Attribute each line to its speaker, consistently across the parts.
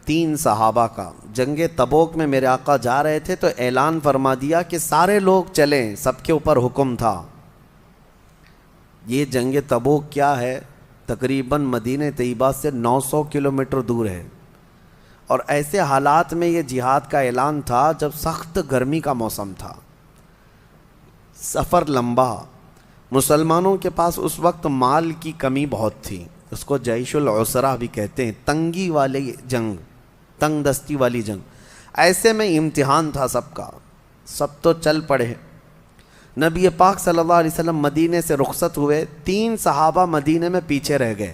Speaker 1: 3 صحابہ کا جنگ تبوک میں میرے آقا جا رہے تھے تو اعلان فرما دیا کہ سارے لوگ چلیں، سب کے اوپر حکم تھا۔ یہ جنگ تبوک کیا ہے؟ تقریباً مدینہ طیبہ سے 900 کلومیٹر دور ہے، اور ایسے حالات میں یہ جہاد کا اعلان تھا جب سخت گرمی کا موسم تھا، سفر لمبا، مسلمانوں کے پاس اس وقت مال کی کمی بہت تھی، اس کو جیش العسرہ بھی کہتے ہیں، تنگی والی جنگ، تنگ دستی والی جنگ۔ ایسے میں امتحان تھا سب کا، سب تو چل پڑے۔ نبی پاک صلی اللہ علیہ وسلم مدینے سے رخصت ہوئے، 3 صحابہ مدینے میں پیچھے رہ گئے۔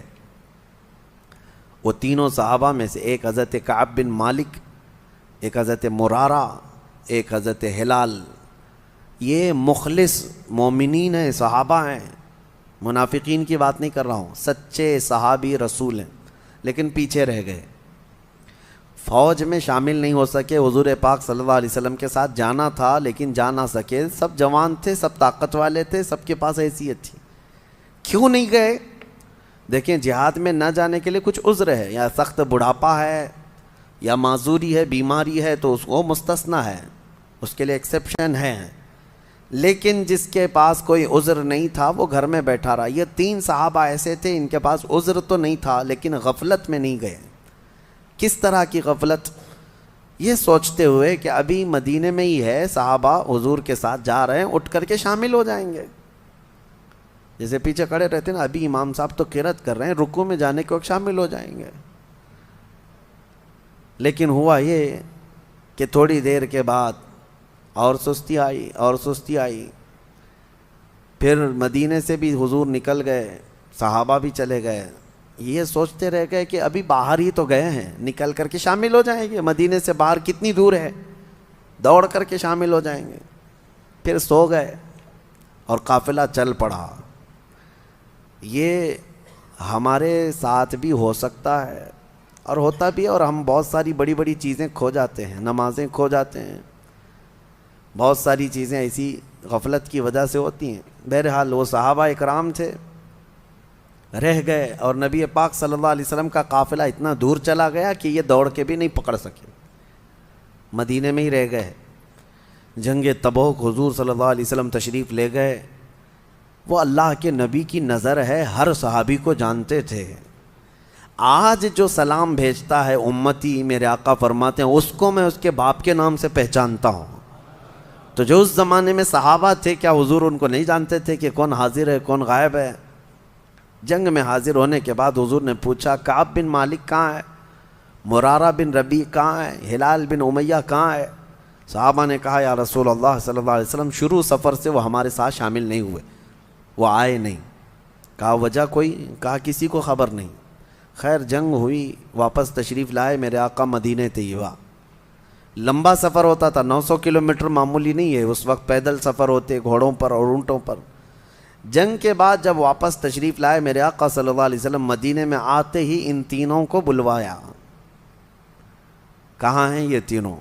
Speaker 1: وہ تینوں صحابہ میں سے ایک حضرت کعب بن مالک، ایک حضرت مرارہ، ایک حضرت ہلال، یہ مخلص مومنین ہیں، صحابہ ہیں، منافقین کی بات نہیں کر رہا ہوں، سچے صحابی رسول ہیں، لیکن پیچھے رہ گئے، فوج میں شامل نہیں ہو سکے۔ حضور پاک صلی اللہ علیہ وسلم کے ساتھ جانا تھا لیکن جا نہ سکے، سب جوان تھے، سب طاقت والے تھے، سب کے پاس حیثیت تھی، کیوں نہیں گئے؟ دیکھیں، جہاد میں نہ جانے کے لیے کچھ عذر ہے، یا سخت بڑھاپا ہے، یا معذوری ہے، بیماری ہے، تو اس کو مستثنی ہے، اس کے لیے ایکسیپشن ہے، لیکن جس کے پاس کوئی عذر نہیں تھا وہ گھر میں بیٹھا رہا۔ یہ 3 صحابہ ایسے تھے، ان کے پاس عذر تو نہیں تھا لیکن غفلت میں نہیں گئے۔ کس طرح کی غفلت؟ یہ سوچتے ہوئے کہ ابھی مدینے میں ہی ہے، صحابہ حضور کے ساتھ جا رہے ہیں، اٹھ کر کے شامل ہو جائیں گے، جیسے پیچھے کھڑے رہتے ہیں نا، ابھی امام صاحب تو قرات کر رہے ہیں، رکوع میں جانے کے وقت شامل ہو جائیں گے۔ لیکن ہوا یہ کہ تھوڑی دیر کے بعد اور سستی آئی، اور سستی آئی، پھر مدینے سے بھی حضور نکل گئے، صحابہ بھی چلے گئے، یہ سوچتے رہ گئے کہ ابھی باہر ہی تو گئے ہیں، نکل کر کے شامل ہو جائیں گے، مدینے سے باہر کتنی دور ہے، دوڑ کر کے شامل ہو جائیں گے۔ پھر سو گئے اور قافلہ چل پڑا۔ یہ ہمارے ساتھ بھی ہو سکتا ہے اور ہوتا بھی ہے، اور ہم بہت ساری بڑی بڑی چیزیں کھو جاتے ہیں، نمازیں کھو جاتے ہیں، بہت ساری چیزیں ایسی غفلت کی وجہ سے ہوتی ہیں۔ بہرحال وہ صحابہ اکرام تھے، رہ گئے، اور نبی پاک صلی اللہ علیہ وسلم کا قافلہ اتنا دور چلا گیا کہ یہ دوڑ کے بھی نہیں پکڑ سکے، مدینے میں ہی رہ گئے۔ جنگ تبوک حضور صلی اللہ علیہ وسلم تشریف لے گئے، وہ اللہ کے نبی کی نظر ہے، ہر صحابی کو جانتے تھے۔ آج جو سلام بھیجتا ہے امتی، میرے آقا فرماتے ہیں، اس کو میں اس کے باپ کے نام سے پہچانتا ہوں۔ تو جو اس زمانے میں صحابہ تھے، کیا حضور ان کو نہیں جانتے تھے کہ کون حاضر ہے کون غائب ہے؟ جنگ میں حاضر ہونے کے بعد حضور نے پوچھا، کعب بن مالک کہاں ہے؟ مرارہ بن ربیع کہاں ہے؟ ہلال بن امیہ کہاں ہے؟ صحابہ نے کہا، یا رسول اللہ صلی اللہ علیہ وسلم، شروع سفر سے وہ ہمارے ساتھ شامل نہیں ہوئے، وہ آئے نہیں۔ کہا وجہ کوئی؟ کہا کسی کو خبر نہیں۔ خیر جنگ ہوئی، واپس تشریف لائے میرے آقا مدینہ طیبہ۔ لمبا سفر ہوتا تھا، 900 کلومیٹر معمولی نہیں ہے، اس وقت پیدل سفر ہوتے، گھوڑوں پر اور اونٹوں پر۔ جنگ کے بعد جب واپس تشریف لائے میرے آقا صلی اللہ علیہ وسلم مدینے میں، آتے ہی ان تینوں کو بلوایا۔ کہاں ہیں یہ تینوں؟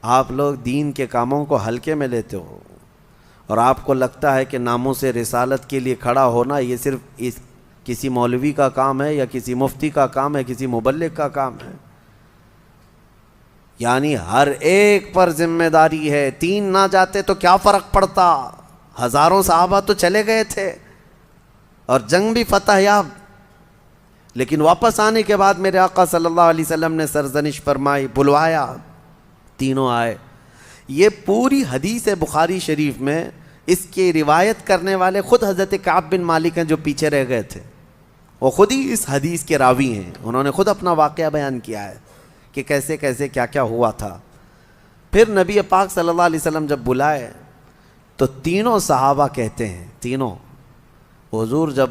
Speaker 1: آپ لوگ دین کے کاموں کو ہلکے میں لیتے ہو، اور آپ کو لگتا ہے کہ ناموس رسالت کے لیے کھڑا ہونا یہ صرف کسی مولوی کا کام ہے، یا کسی مفتی کا کام ہے، کسی مبلغ کا کام ہے۔ یعنی ہر ایک پر ذمہ داری ہے۔ 3 نہ جاتے تو کیا فرق پڑتا، ہزاروں صحابہ تو چلے گئے تھے اور جنگ بھی فتح یاب۔ لیکن واپس آنے کے بعد میرے آقا صلی اللہ علیہ وسلم نے سرزنش فرمائی، بلوایا، تینوں آئے۔ یہ پوری حدیث بخاری شریف میں اس کی روایت کرنے والے خود حضرت کعب بن مالک ہیں، جو پیچھے رہ گئے تھے، وہ خود ہی اس حدیث کے راوی ہیں، انہوں نے خود اپنا واقعہ بیان کیا ہے کہ کیسے کیسے کیا کیا ہوا تھا۔ پھر نبی پاک صلی اللہ علیہ وسلم جب بلائے تو تینوں صحابہ کہتے ہیں، تینوں، حضور جب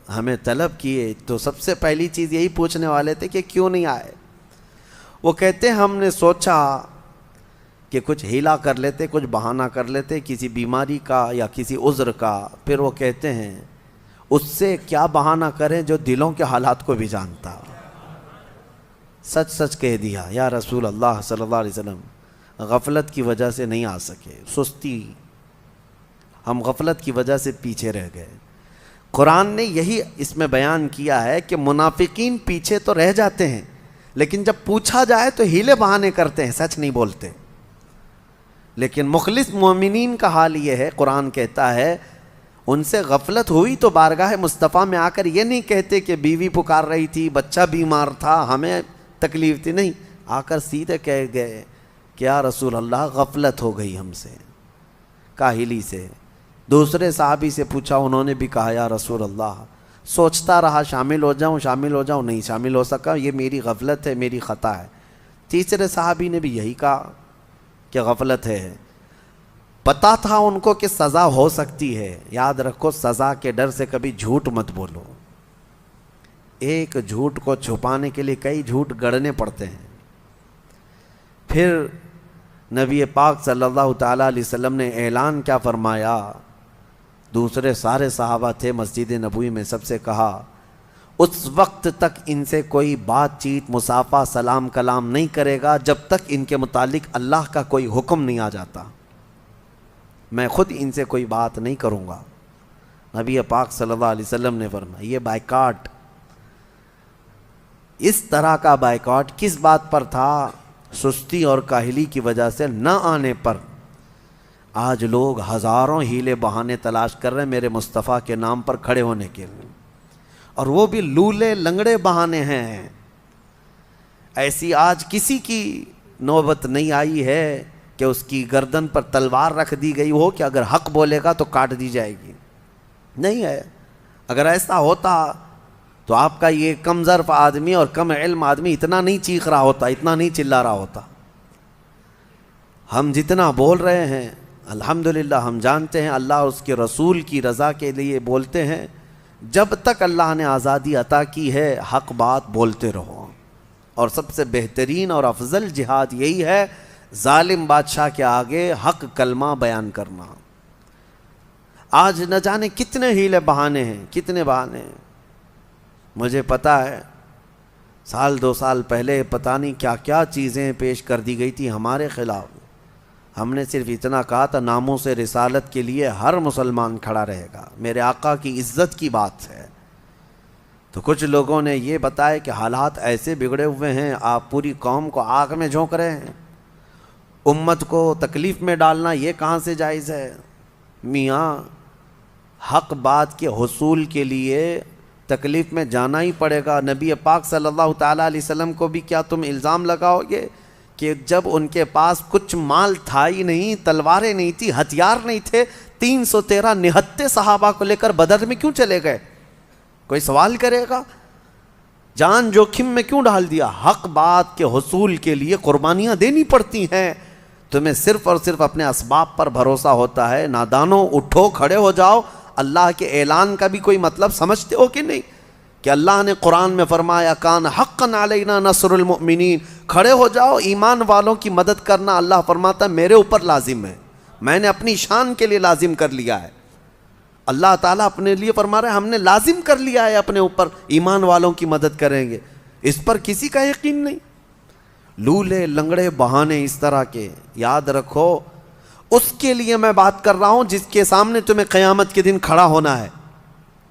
Speaker 1: ہمیں طلب کیے تو سب سے پہلی چیز یہی پوچھنے والے تھے کہ کیوں نہیں آئے۔ وہ کہتے ہیں ہم نے سوچا کہ کچھ ہیلا کر لیتے، کچھ بہانہ کر لیتے، کسی بیماری کا یا کسی عذر کا۔ پھر وہ کہتے ہیں اس سے کیا بہانہ کریں جو دلوں کے حالات کو بھی جانتا۔ سچ سچ کہہ دیا، یا رسول اللہ صلی اللہ علیہ وسلم، غفلت کی وجہ سے نہیں آ سکے، سستی، ہم غفلت کی وجہ سے پیچھے رہ گئے۔ قرآن نے یہی اس میں بیان کیا ہے کہ منافقین پیچھے تو رہ جاتے ہیں، لیکن جب پوچھا جائے تو ہیلے بہانے کرتے ہیں، سچ نہیں بولتے۔ لیکن مخلص مومنین کا حال یہ ہے، قرآن کہتا ہے ان سے غفلت ہوئی تو بارگاہ مصطفیٰ میں آ کر یہ نہیں کہتے کہ بیوی پکار رہی تھی، بچہ بیمار تھا، ہمیں تکلیف تھی، نہیں، آ کر سیدھے کہہ گئے کہ یا رسول اللہ غفلت ہو گئی ہم سے، کاہلی سے۔ دوسرے صحابی سے پوچھا، انہوں نے بھی کہا یا رسول اللہ سوچتا رہا شامل ہو جاؤں، نہیں شامل ہو سکا، یہ میری غفلت ہے، میری خطا ہے۔ تیسرے صحابی نے بھی یہی کہا کہ غفلت ہے۔ پتہ تھا ان کو کہ سزا ہو سکتی ہے۔ یاد رکھو، سزا کے ڈر سے کبھی جھوٹ مت بولو۔ ایک جھوٹ کو چھپانے کے لیے کئی جھوٹ گڑنے پڑتے ہیں۔ پھر نبی پاک صلی اللہ تعالیٰ علیہ وسلم نے اعلان کیا فرمایا؟ دوسرے سارے صحابہ تھے مسجد نبوی میں، سب سے کہا اس وقت تک ان سے کوئی بات چیت، مصافحہ، سلام کلام نہیں کرے گا جب تک ان کے متعلق اللہ کا کوئی حکم نہیں آ جاتا۔ میں خود ان سے کوئی بات نہیں کروں گا۔ نبی پاک صلی اللہ علیہ وسلم نے فرمایا یہ بائیکاٹ، اس طرح کا بائیکاٹ کس بات پر تھا؟ سستی اور کاہلی کی وجہ سے نہ آنے پر۔ آج لوگ ہزاروں ہیلے بہانے تلاش کر رہے ہیں میرے مصطفیٰ کے نام پر کھڑے ہونے کے لیے، اور وہ بھی لولے لنگڑے بہانے ہیں۔ ایسی آج کسی کی نوبت نہیں آئی ہے کہ اس کی گردن پر تلوار رکھ دی گئی ہو کہ اگر حق بولے گا تو کاٹ دی جائے گی، نہیں ہے۔ اگر ایسا ہوتا تو آپ کا یہ کم ظرف آدمی اور کم علم آدمی اتنا نہیں چیخ رہا ہوتا، اتنا نہیں چلا رہا ہوتا۔ ہم جتنا بول رہے ہیں الحمدللہ ہم جانتے ہیں اللہ اور اس کے رسول کی رضا کے لیے بولتے ہیں۔ جب تک اللہ نے آزادی عطا کی ہے حق بات بولتے رہو، اور سب سے بہترین اور افضل جہاد یہی ہے ظالم بادشاہ کے آگے حق کلمہ بیان کرنا۔ آج نہ جانے کتنے ہیلے بہانے ہیں، کتنے بہانے ہیں۔ مجھے پتا ہے سال دو سال پہلے پتہ نہیں کیا کیا چیزیں پیش کر دی گئی تھی ہمارے خلاف۔ ہم نے صرف اتنا کہا تھا ناموس رسالت کے لیے ہر مسلمان کھڑا رہے گا، میرے آقا کی عزت کی بات ہے۔ تو کچھ لوگوں نے یہ بتایا کہ حالات ایسے بگڑے ہوئے ہیں، آپ پوری قوم کو آگ میں جھونک رہے ہیں، امت کو تکلیف میں ڈالنا یہ کہاں سے جائز ہے؟ میاں حق بات کے حصول کے لیے تکلیف میں جانا ہی پڑے گا۔ نبی پاک صلی اللہ تعالیٰ علیہ وسلم کو بھی کیا تم الزام لگاؤ گے کہ جب ان کے پاس کچھ مال تھا ہی نہیں، تلواریں نہیں تھی، ہتھیار نہیں تھے، 313 نہتے صحابہ کو لے کر بدر میں کیوں چلے گئے؟ کوئی سوال کرے گا؟ جان جوخم میں کیوں ڈال دیا؟ حق بات کے حصول کے لیے قربانیاں دینی پڑتی ہیں۔ تمہیں صرف اور صرف اپنے اسباب پر بھروسہ ہوتا ہے۔ نادانوں اٹھو، کھڑے ہو جاؤ۔ اللہ کے اعلان کا بھی کوئی مطلب سمجھتے ہو کہ نہیں؟ کہ اللہ نے قرآن میں فرمایا کان حقا علینا نصر المؤمنین، کھڑے ہو جاؤ، ایمان والوں کی مدد کرنا اللہ فرماتا ہے میرے اوپر لازم ہے، میں نے اپنی شان کے لیے لازم کر لیا ہے۔ اللہ تعالیٰ اپنے لیے فرما رہا ہے ہم نے لازم کر لیا ہے اپنے اوپر، ایمان والوں کی مدد کریں گے، اس پر کسی کا یقین نہیں۔ لولے لنگڑے بہانے اس طرح کے یاد رکھو، اس کے لیے میں بات کر رہا ہوں جس کے سامنے تمہیں قیامت کے دن کھڑا ہونا ہے،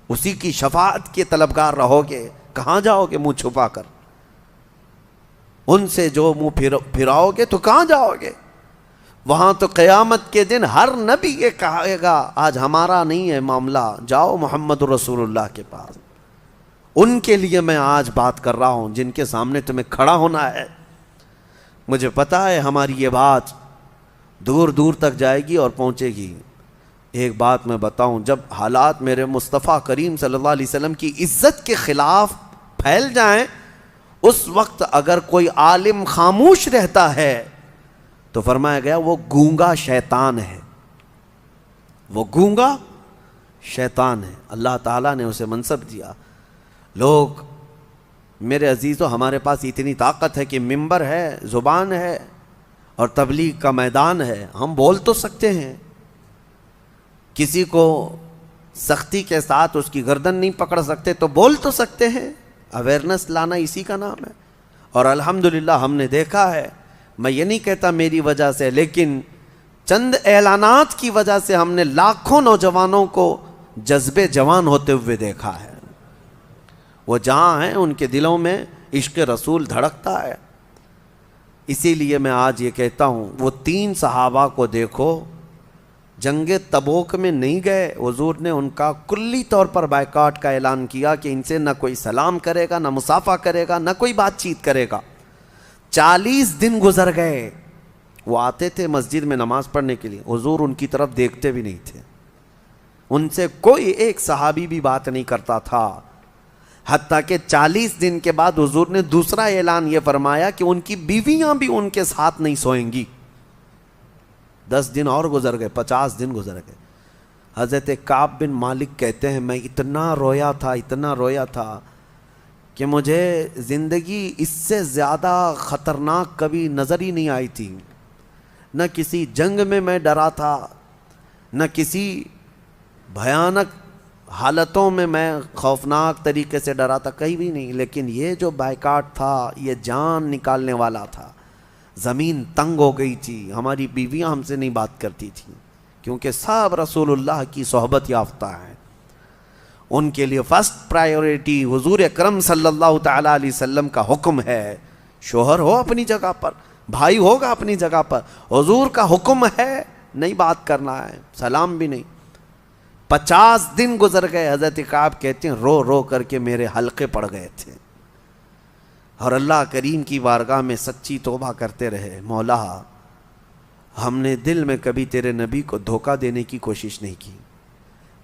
Speaker 1: اسی کی شفاعت کے طلبگار رہو گے۔ کہاں جاؤ گے منہ چھپا کر؟ ان سے جو منہ پھراؤ گے تو کہاں جاؤ گے؟ وہاں تو قیامت کے دن ہر نبی یہ کہے گا آج ہمارا نہیں ہے معاملہ، جاؤ محمد رسول اللہ کے پاس۔ ان کے لیے میں آج بات کر رہا ہوں جن کے سامنے تمہیں کھڑا ہونا ہے۔ مجھے پتا ہے ہماری یہ بات دور دور تک جائے گی اور پہنچے گی۔ ایک بات میں بتاؤں، جب حالات میرے مصطفیٰ کریم صلی اللہ علیہ وسلم کی عزت کے خلاف پھیل جائیں، اس وقت اگر کوئی عالم خاموش رہتا ہے تو فرمایا گیا وہ گونگا شیطان ہے، وہ گونگا شیطان ہے۔ اللہ تعالیٰ نے اسے منصب دیا۔ لوگ میرے عزیزو، ہمارے پاس اتنی طاقت ہے کہ ممبر ہے، زبان ہے اور تبلیغ کا میدان ہے، ہم بول تو سکتے ہیں۔ کسی کو سختی کے ساتھ اس کی گردن نہیں پکڑ سکتے تو بول تو سکتے ہیں۔ اویئرنس لانا اسی کا نام ہے، اور الحمدللہ ہم نے دیکھا ہے، میں یہ نہیں کہتا میری وجہ سے، لیکن چند اعلانات کی وجہ سے ہم نے لاکھوں نوجوانوں کو جذبے جوان ہوتے ہوئے دیکھا ہے۔ وہ جہاں ہیں ان کے دلوں میں عشق رسول دھڑکتا ہے۔ اسی لیے میں آج یہ کہتا ہوں، وہ 3 صحابہ کو دیکھو، جنگ تبوک میں نہیں گئے، حضور نے ان کا کلی طور پر بائیکاٹ کا اعلان کیا کہ ان سے نہ کوئی سلام کرے گا، نہ مصافحہ کرے گا، نہ کوئی بات چیت کرے گا۔ 40 دن گزر گئے، وہ آتے تھے مسجد میں نماز پڑھنے کے لیے، حضور ان کی طرف دیکھتے بھی نہیں تھے، ان سے کوئی ایک صحابی بھی بات نہیں کرتا تھا، حتیٰ کہ 40 دن کے بعد حضور نے دوسرا اعلان یہ فرمایا کہ ان کی بیویاں بھی ان کے ساتھ نہیں سوئیں گی۔ 10 دن اور گزر گئے، 50 دن گزر گئے۔ حضرت کعب بن مالک کہتے ہیں میں اتنا رویا تھا کہ مجھے زندگی اس سے زیادہ خطرناک کبھی نظر ہی نہیں آئی تھی۔ نہ کسی جنگ میں ڈرا تھا، نہ کسی بھیانک حالتوں میں خوفناک طریقے سے ڈرا تھا، کہیں بھی نہیں، لیکن یہ جو بائیکاٹ تھا یہ جان نکالنے والا تھا۔ زمین تنگ ہو گئی تھی، ہماری بیویاں ہم سے نہیں بات کرتی تھیں، کیونکہ سب رسول اللہ کی صحبت یافتہ ہیں۔ ان کے لیے فرسٹ پرائیورٹی حضور اکرم صلی اللہ تعالیٰ علیہ وسلم کا حکم ہے۔ شوہر ہو اپنی جگہ پر، بھائی ہوگا اپنی جگہ پر، حضور کا حکم ہے نہیں بات کرنا ہے، سلام بھی نہیں۔ 50 دن گزر گئے، حضرت کعب کہتے ہیں رو رو کر کے میرے حلقے پڑ گئے تھے، اور اللہ کریم کی بارگاہ میں سچی توبہ کرتے رہے، مولا ہم نے دل میں کبھی تیرے نبی کو دھوکہ دینے کی کوشش نہیں کی،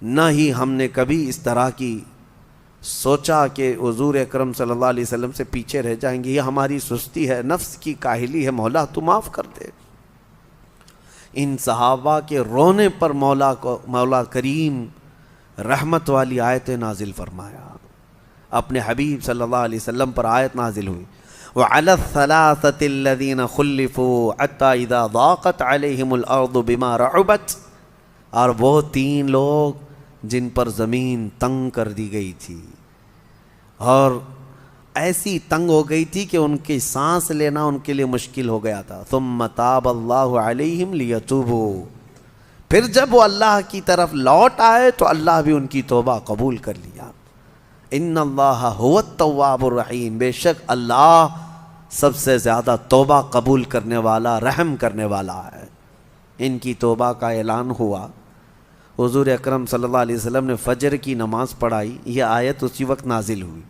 Speaker 1: نہ ہی ہم نے کبھی اس طرح کی سوچا کہ حضور اکرم صلی اللہ علیہ وسلم سے پیچھے رہ جائیں گے، یہ ہماری سستی ہے، نفس کی کاہلی ہے، مولا تو معاف کر دے۔ ان صحابہ کے رونے پر مولا کریم رحمت والی آیت نازل فرمایا، اپنے حبیب صلی اللہ علیہ وسلم پر آیت نازل ہوئی، وَعَلَى الثَّلَاثَةِ الَّذِينَ خُلِّفُوا حَتَّى إِذَا ضَاقَتْ عَلَيْهِمُ الْأَرْضُ بِمَا رَحُبَتْ، اور وہ 3 لوگ جن پر زمین تنگ کر دی گئی تھی، اور ایسی تنگ ہو گئی تھی کہ ان کی سانس لینا ان کے لیے مشکل ہو گیا تھا، ثُمَّ تَابَ اللَّهُ عَلَيْهِمْ لِيَتُوبُوا، پھر جب وہ اللہ کی طرف لوٹ آئے تو اللہ بھی ان کی توبہ قبول کر لیا۔ ان اللہ هو التواب الرحیم، بے شک اللہ سب سے زیادہ توبہ قبول کرنے والا، رحم کرنے والا ہے۔ ان کی توبہ کا اعلان ہوا، حضور اکرم صلی اللہ علیہ وسلم نے فجر کی نماز پڑھائی، یہ آیت اسی وقت نازل ہوئی۔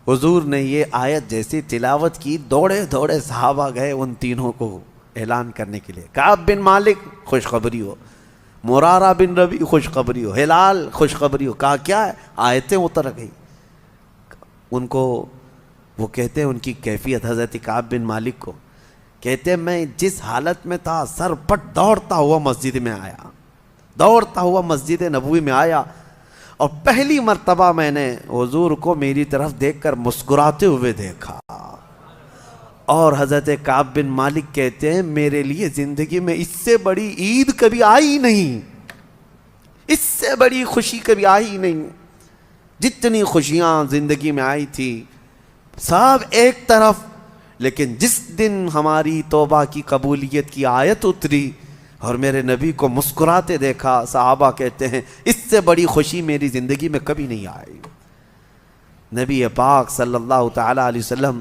Speaker 1: حضور نے یہ آیت جیسی تلاوت کی، دوڑے دوڑے صحابہ گئے ان تینوں کو اعلان کرنے کے لیے۔ کعب بن مالک خوشخبری ہو، مرارہ بن ربی خوشخبری ہو، ہلال خوشخبری ہو، کہا کیا ہے؟ آیتیں اتر گئی ان کو۔ وہ کہتے ہیں ان کی کیفیت، حضرت کعب بن مالک کو کہتے ہیں میں جس حالت میں تھا سر پٹ دوڑتا ہوا مسجد میں آیا، دوڑتا ہوا مسجد نبوی میں آیا، اور پہلی مرتبہ میں نے حضور کو میری طرف دیکھ کر مسکراتے ہوئے دیکھا۔ اور حضرت کعب بن مالک کہتے ہیں میرے لیے زندگی میں اس سے بڑی عید کبھی آئی نہیں، اس سے بڑی خوشی کبھی آئی نہیں۔ جتنی خوشیاں زندگی میں آئی تھی سب ایک طرف، لیکن جس دن ہماری توبہ کی قبولیت کی آیت اتری اور میرے نبی کو مسکراتے دیکھا، صحابہ کہتے ہیں اس سے بڑی خوشی میری زندگی میں کبھی نہیں آئی۔ نبی پاک صلی اللہ تعالیٰ علیہ وسلم،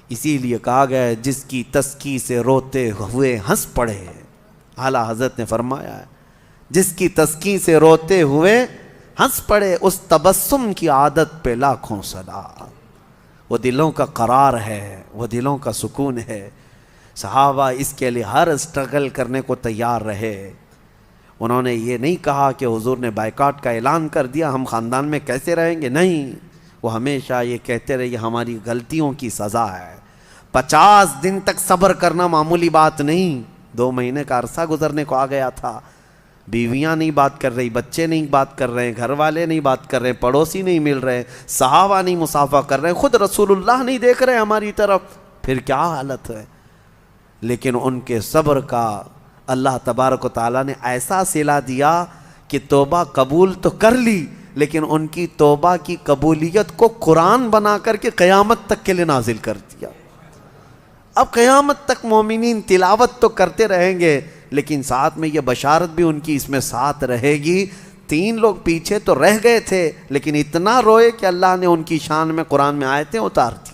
Speaker 1: اسی لیے کہا گیا ہے جس کی تسکی سے روتے ہوئے ہنس پڑے، اعلیٰ حضرت نے فرمایا ہے جس کی تسکی سے روتے ہوئے ہنس پڑے، اس تبسم کی عادت پہ لاکھوں سلام۔ وہ دلوں کا قرار ہے، وہ دلوں کا سکون ہے۔ صحابہ اس کے لیے ہر اسٹرگل کرنے کو تیار رہے۔ انہوں نے یہ نہیں کہا کہ حضور نے بائیکاٹ کا اعلان کر دیا ہم خاندان میں کیسے رہیں گے، نہیں، وہ ہمیشہ یہ کہتے رہے یہ ہماری غلطیوں کی سزا ہے۔ 50 دن تک صبر کرنا معمولی بات نہیں، 2 مہینے کا عرصہ گزرنے کو آ گیا تھا، بیویاں نہیں بات کر رہی، بچے نہیں بات کر رہے، گھر والے نہیں بات کر رہے، پڑوسی نہیں مل رہے، صحابہ نہیں مصافحہ کر رہے، خود رسول اللہ نہیں دیکھ رہے ہماری طرف، پھر کیا حالت ہے؟ لیکن ان کے صبر کا اللہ تبارک و تعالیٰ نے ایسا صلہ دیا کہ توبہ قبول تو کر لی، لیکن ان کی توبہ کی قبولیت کو قرآن بنا کر کے قیامت تک کے لیے نازل کر دیا۔ اب قیامت تک مومنین تلاوت تو کرتے رہیں گے، لیکن ساتھ میں یہ بشارت بھی ان کی اس میں ساتھ رہے گی۔ 3 لوگ پیچھے تو رہ گئے تھے، لیکن اتنا روئے کہ اللہ نے ان کی شان میں قرآن میں آیتیں اتار دی۔